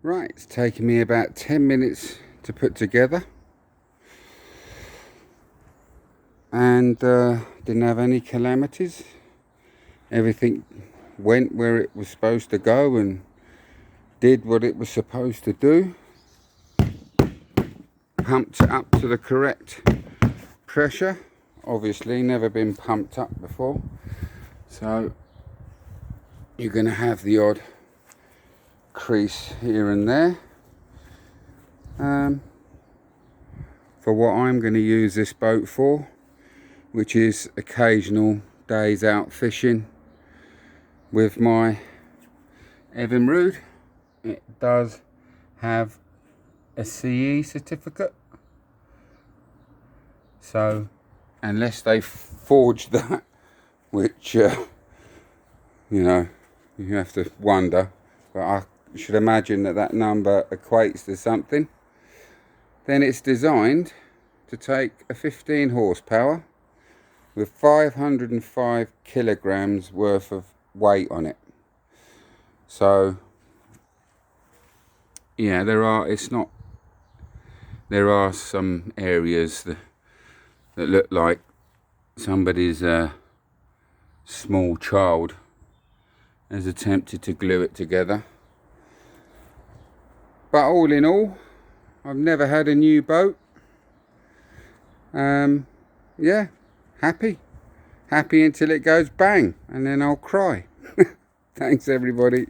Right, it's taken me about 10 minutes to put together, and didn't have any calamities. Everything went where it was supposed to go and did what it was supposed to do. Pumped it up to the correct pressure. Obviously never been pumped up before, so you're going to have the odd crease here and there. For what I'm going to use this boat for, which is occasional days out fishing with my Evinrude. It does have a CE certificate, so unless they forge that, which you know, you have to wonder, but I should imagine that that number equates to something, then it's designed to take a 15 horsepower with 505 kilograms worth of weight on it. So yeah, there are some areas that look like somebody's small child has attempted to glue it together. But all in all, I've never had a new boat. Yeah, happy until it goes bang, and then I'll cry. Thanks everybody.